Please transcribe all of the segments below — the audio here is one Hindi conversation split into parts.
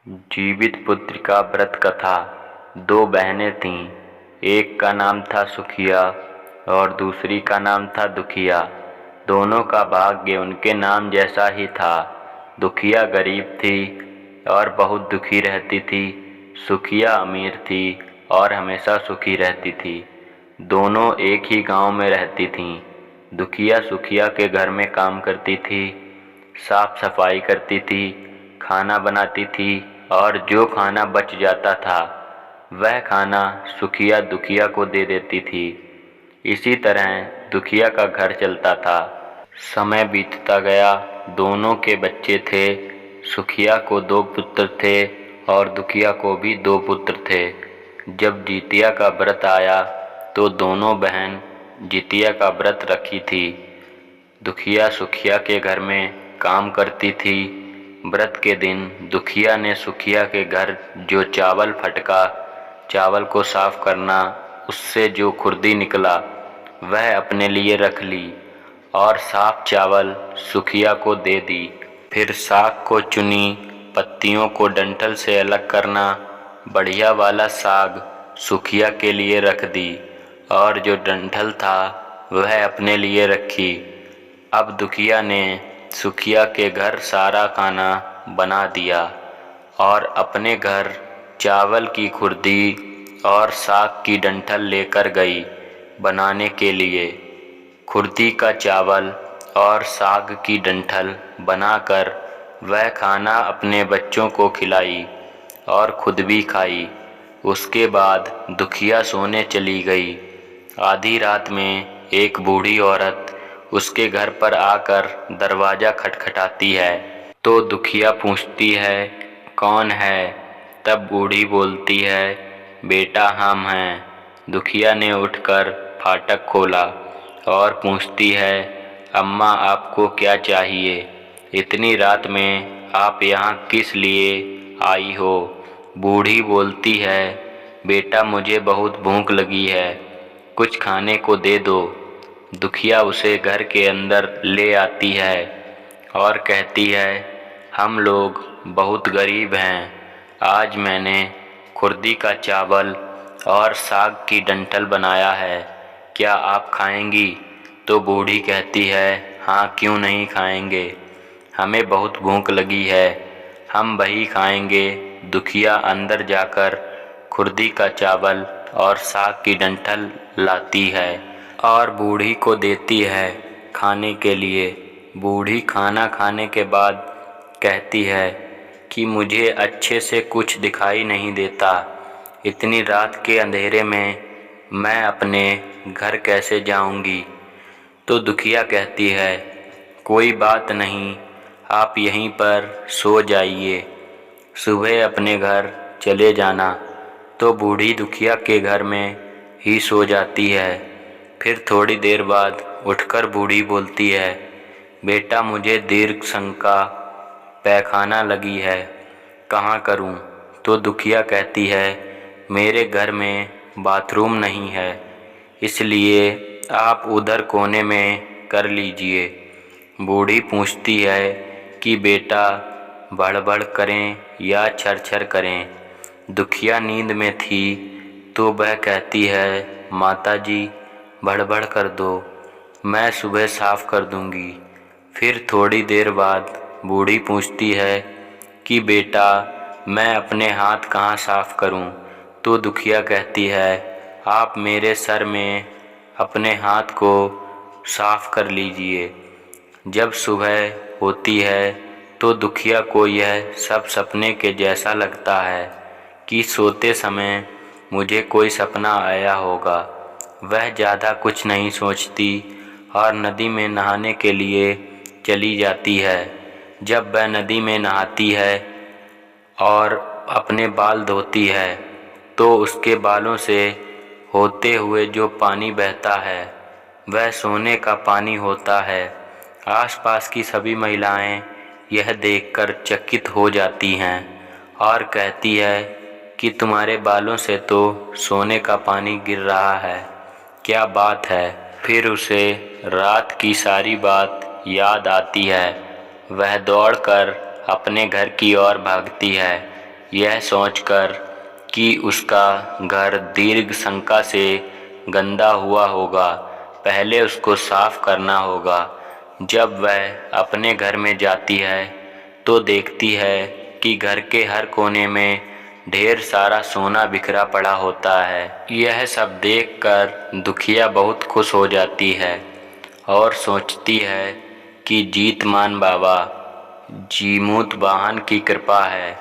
जीवित पुत्र का व्रत कथा। दो बहनें थीं, एक का नाम था सुखिया और दूसरी का नाम था दुखिया। दोनों का भाग्य उनके नाम जैसा ही था। दुखिया गरीब थी और बहुत दुखी रहती थी। सुखिया अमीर थी और हमेशा सुखी रहती थी। दोनों एक ही गांव में रहती थीं। दुखिया सुखिया के घर में काम करती थी, साफ सफाई करती थी, खाना बनाती थी और जो खाना बच जाता था वह खाना सुखिया दुखिया को दे देती थी। इसी तरह दुखिया का घर चलता था। समय बीतता गया, दोनों के बच्चे थे। सुखिया को 2 पुत्र थे और दुखिया को भी 2 पुत्र थे। जब जितिया का व्रत आया तो दोनों बहन जितिया का व्रत रखी थी। दुखिया सुखिया के घर में काम करती थी। व्रत के दिन दुखिया ने सुखिया के घर जो चावल फटका, चावल को साफ करना, उससे जो खुर्दी निकला वह अपने लिए रख ली और साफ चावल सुखिया को दे दी। फिर साग को चुनी, पत्तियों को डंठल से अलग करना, बढ़िया वाला साग सुखिया के लिए रख दी और जो डंठल था वह अपने लिए रखी। अब दुखिया ने सुखिया के घर सारा खाना बना दिया और अपने घर चावल की खुर्दी और साग की डंठल लेकर गई बनाने के लिए। खुर्दी का चावल और साग की डंठल बनाकर वह खाना अपने बच्चों को खिलाई और खुद भी खाई। उसके बाद दुखिया सोने चली गई। आधी रात में एक बूढ़ी औरत उसके घर पर आकर दरवाज़ा खटखटाती है तो दुखिया पूछती है, कौन है? तब बूढ़ी बोलती है, बेटा हम हैं। दुखिया ने उठकर फाटक खोला और पूछती है, अम्मा आपको क्या चाहिए? इतनी रात में आप यहाँ किस लिए आई हो? बूढ़ी बोलती है, बेटा मुझे बहुत भूख लगी है, कुछ खाने को दे दो। दुखिया उसे घर के अंदर ले आती है और कहती है, हम लोग बहुत गरीब हैं, आज मैंने खुर्दी का चावल और साग की डंठल बनाया है, क्या आप खाएंगी? तो बूढ़ी कहती है, हाँ क्यों नहीं खाएंगे, हमें बहुत भूख लगी है, हम वही खाएंगे। दुखिया अंदर जाकर खुर्दी का चावल और साग की डंठल लाती है और बूढ़ी को देती है खाने के लिए। बूढ़ी खाना खाने के बाद कहती है कि मुझे अच्छे से कुछ दिखाई नहीं देता, इतनी रात के अंधेरे में मैं अपने घर कैसे जाऊंगी? तो दुखिया कहती है, कोई बात नहीं, आप यहीं पर सो जाइए, सुबह अपने घर चले जाना। तो बूढ़ी दुखिया के घर में ही सो जाती है। फिर थोड़ी देर बाद उठकर बूढ़ी बोलती है, बेटा मुझे दीर्घ शंका पैखाना लगी है, कहाँ करूँ? तो दुखिया कहती है, मेरे घर में बाथरूम नहीं है, इसलिए आप उधर कोने में कर लीजिए। बूढ़ी पूछती है कि बेटा बड़बड़ करें या छरछर करें? दुखिया नींद में थी तो वह कहती है, माताजी बड़बड़ कर दो, मैं सुबह साफ कर दूंगी। फिर थोड़ी देर बाद बूढ़ी पूछती है कि बेटा मैं अपने हाथ कहाँ साफ करूं? तो दुखिया कहती है, आप मेरे सर में अपने हाथ को साफ कर लीजिए। जब सुबह होती है तो दुखिया को यह सब सपने के जैसा लगता है कि सोते समय मुझे कोई सपना आया होगा। वह ज़्यादा कुछ नहीं सोचती और नदी में नहाने के लिए चली जाती है। जब वह नदी में नहाती है और अपने बाल धोती है तो उसके बालों से होते हुए जो पानी बहता है वह सोने का पानी होता है। आसपास की सभी महिलाएं यह देखकर चकित हो जाती हैं और कहती है कि तुम्हारे बालों से तो सोने का पानी गिर रहा है, क्या बात है? फिर उसे रात की सारी बात याद आती है। वह दौड़कर अपने घर की ओर भागती है। यह सोचकर कि उसका घर दीर्घ शंका से गंदा हुआ होगा, पहले उसको साफ करना होगा। जब वह अपने घर में जाती है तो देखती है कि घर के हर कोने में ढेर सारा सोना बिखरा पड़ा होता है। यह सब देखकर दुखिया बहुत खुश हो जाती है और सोचती है कि जीतमान बाबा जीमूत वाहन की कृपा है,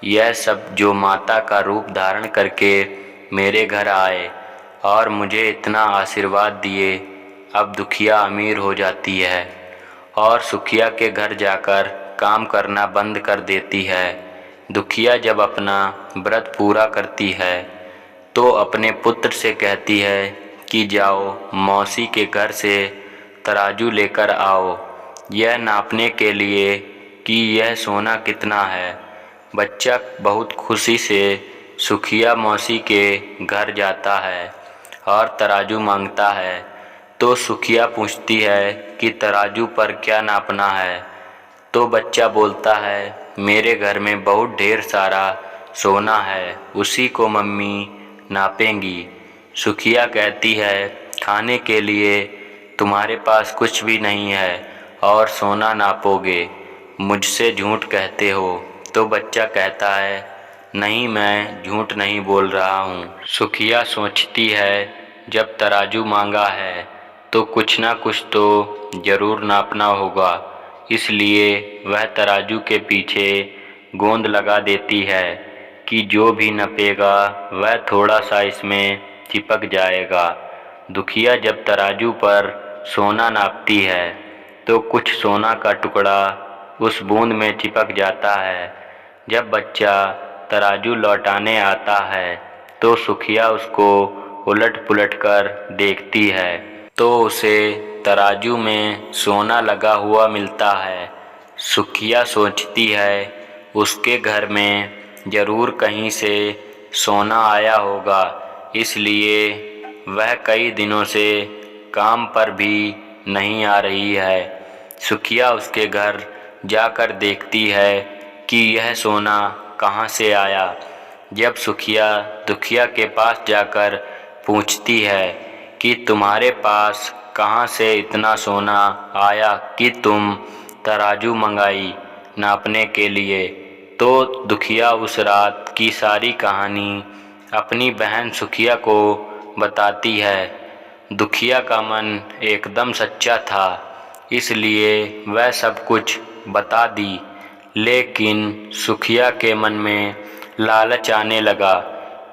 यह सब जो माता का रूप धारण करके मेरे घर आए और मुझे इतना आशीर्वाद दिए। अब दुखिया अमीर हो जाती है और सुखिया के घर जाकर काम करना बंद कर देती है। दुखिया जब अपना व्रत पूरा करती है तो अपने पुत्र से कहती है कि जाओ मौसी के घर से तराजू लेकर आओ, यह नापने के लिए कि यह सोना कितना है। बच्चा बहुत खुशी से सुखिया मौसी के घर जाता है और तराजू मांगता है। तो सुखिया पूछती है कि तराजू पर क्या नापना है। तो बच्चा बोलता है, मेरे घर में बहुत ढेर सारा सोना है, उसी को मम्मी नापेंगी। सुखिया कहती है, खाने के लिए तुम्हारे पास कुछ भी नहीं है और सोना नापोगे, मुझसे झूठ कहते हो। तो बच्चा कहता है, नहीं, मैं झूठ नहीं बोल रहा हूँ। सुखिया सोचती है, जब तराजू मांगा है तो कुछ ना कुछ तो ज़रूर नापना होगा, इसलिए वह तराजू के पीछे गोंद लगा देती है कि जो भी नपेगा वह थोड़ा सा इसमें चिपक जाएगा। दुखिया जब तराजू पर सोना नापती है तो कुछ सोना का टुकड़ा उस बूंद में चिपक जाता है। जब बच्चा तराजू लौटाने आता है तो सुखिया उसको उलट पुलट कर देखती है तो उसे तराजू में सोना लगा हुआ मिलता है। सुखिया सोचती है, उसके घर में ज़रूर कहीं से सोना आया होगा, इसलिए वह कई दिनों से काम पर भी नहीं आ रही है। सुखिया उसके घर जाकर देखती है कि यह सोना कहाँ से आया। जब सुखिया दुखिया के पास जाकर पूछती है कि तुम्हारे पास कहाँ से इतना सोना आया कि तुम तराजू मंगाई नापने के लिए, तो दुखिया उस रात की सारी कहानी अपनी बहन सुखिया को बताती है। दुखिया का मन एकदम सच्चा था, इसलिए वह सब कुछ बता दी, लेकिन सुखिया के मन में लालच आने लगा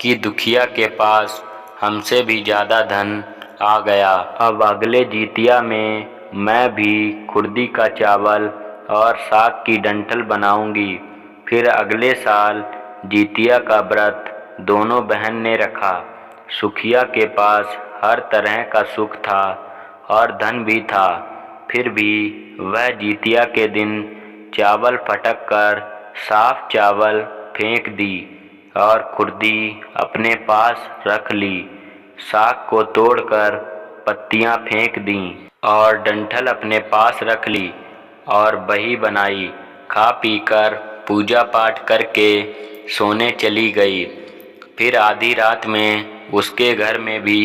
कि दुखिया के पास हमसे भी ज़्यादा धन आ गया। अब अगले जितिया में मैं भी खुर्दी का चावल और साग की डंठल बनाऊंगी। फिर अगले साल जितिया का व्रत दोनों बहन ने रखा। सुखिया के पास हर तरह का सुख था और धन भी था, फिर भी वह जितिया के दिन चावल फटक कर साफ चावल फेंक दी और खुर्दी अपने पास रख ली। साग को तोड़कर पत्तियां फेंक दीं और डंठल अपने पास रख ली और बही बनाई। खा पीकर पूजा पाठ करके सोने चली गई। फिर आधी रात में उसके घर में भी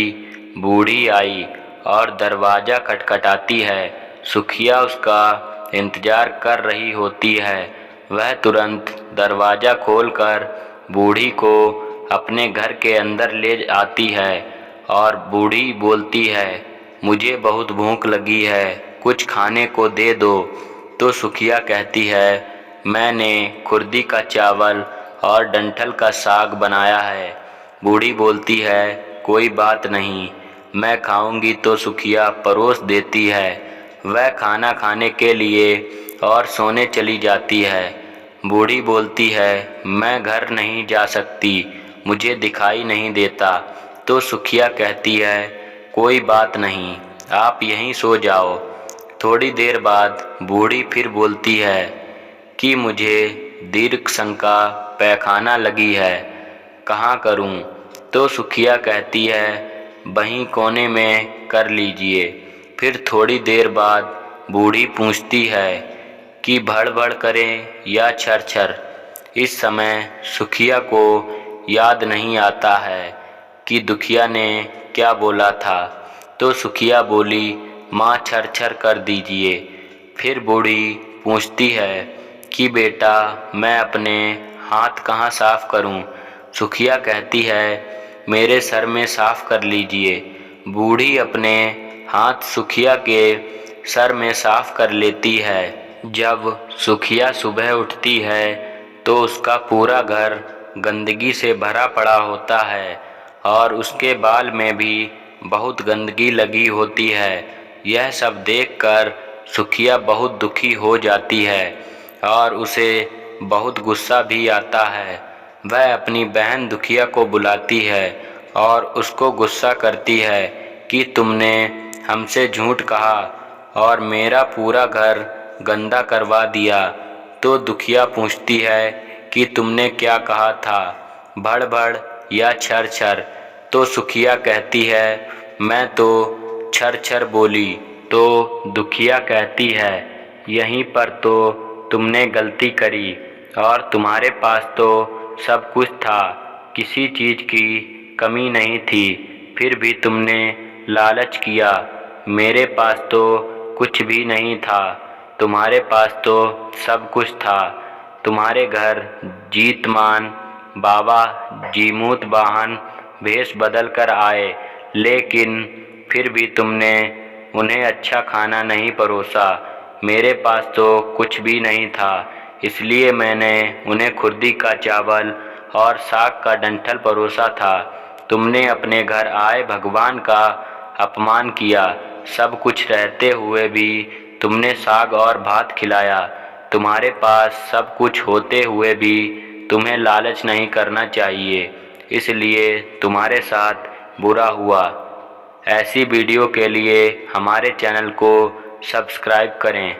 बूढ़ी आई और दरवाज़ा खटखटाती है। सुखिया उसका इंतज़ार कर रही होती है। वह तुरंत दरवाज़ा खोलकर बूढ़ी को अपने घर के अंदर ले आती है और बूढ़ी बोलती है, मुझे बहुत भूख लगी है, कुछ खाने को दे दो। तो सुखिया कहती है, मैंने खुर्दी का चावल और डंठल का साग बनाया है। बूढ़ी बोलती है, कोई बात नहीं, मैं खाऊंगी। तो सुखिया परोस देती है। वह खाना खाने के लिए और सोने चली जाती है। बूढ़ी बोलती है, मैं घर नहीं जा सकती, मुझे दिखाई नहीं देता। तो सुखिया कहती है, कोई बात नहीं, आप यहीं सो जाओ। थोड़ी देर बाद बूढ़ी फिर बोलती है कि मुझे दीर्घ शंका पैखाना लगी है, कहाँ करूं? तो सुखिया कहती है, वहीं कोने में कर लीजिए। फिर थोड़ी देर बाद बूढ़ी पूछती है कि भड़ भड़ करें या छर छर? इस समय सुखिया को याद नहीं आता है कि दुखिया ने क्या बोला था, तो सुखिया बोली, माँ छर छर कर दीजिए। फिर बूढ़ी पूछती है कि बेटा मैं अपने हाथ कहाँ साफ करूँ। सुखिया कहती है मेरे सर में साफ कर लीजिए। बूढ़ी अपने हाथ सुखिया के सर में साफ कर लेती है। जब सुखिया सुबह उठती है तो उसका पूरा घर गंदगी से भरा पड़ा होता है और उसके बाल में भी बहुत गंदगी लगी होती है। यह सब देखकर सुखिया बहुत दुखी हो जाती है और उसे बहुत गुस्सा भी आता है। वह अपनी बहन दुखिया को बुलाती है और उसको गुस्सा करती है कि तुमने हमसे झूठ कहा और मेरा पूरा घर गंदा करवा दिया। तो दुखिया पूछती है कि तुमने क्या कहा था, भड़ भड़ या छर छर। तो सुखिया कहती है मैं तो छर छर बोली। तो दुखिया कहती है यहीं पर तो तुमने गलती करी और तुम्हारे पास तो सब कुछ था, किसी चीज़ की कमी नहीं थी, फिर भी तुमने लालच किया। मेरे पास तो कुछ भी नहीं था, तुम्हारे पास तो सब कुछ था। तुम्हारे घर जीतमान बाबा जीमूत वाहन भेष बदल कर आए, लेकिन फिर भी तुमने उन्हें अच्छा खाना नहीं परोसा। मेरे पास तो कुछ भी नहीं था, इसलिए मैंने उन्हें खुर्दी का चावल और साग का डंठल परोसा था। तुमने अपने घर आए भगवान का अपमान किया। सब कुछ रहते हुए भी तुमने साग और भात खिलाया। तुम्हारे पास सब कुछ होते हुए भी तुम्हें लालच नहीं करना चाहिए, इसलिए तुम्हारे साथ बुरा हुआ। ऐसी वीडियो के लिए हमारे चैनल को सब्सक्राइब करें।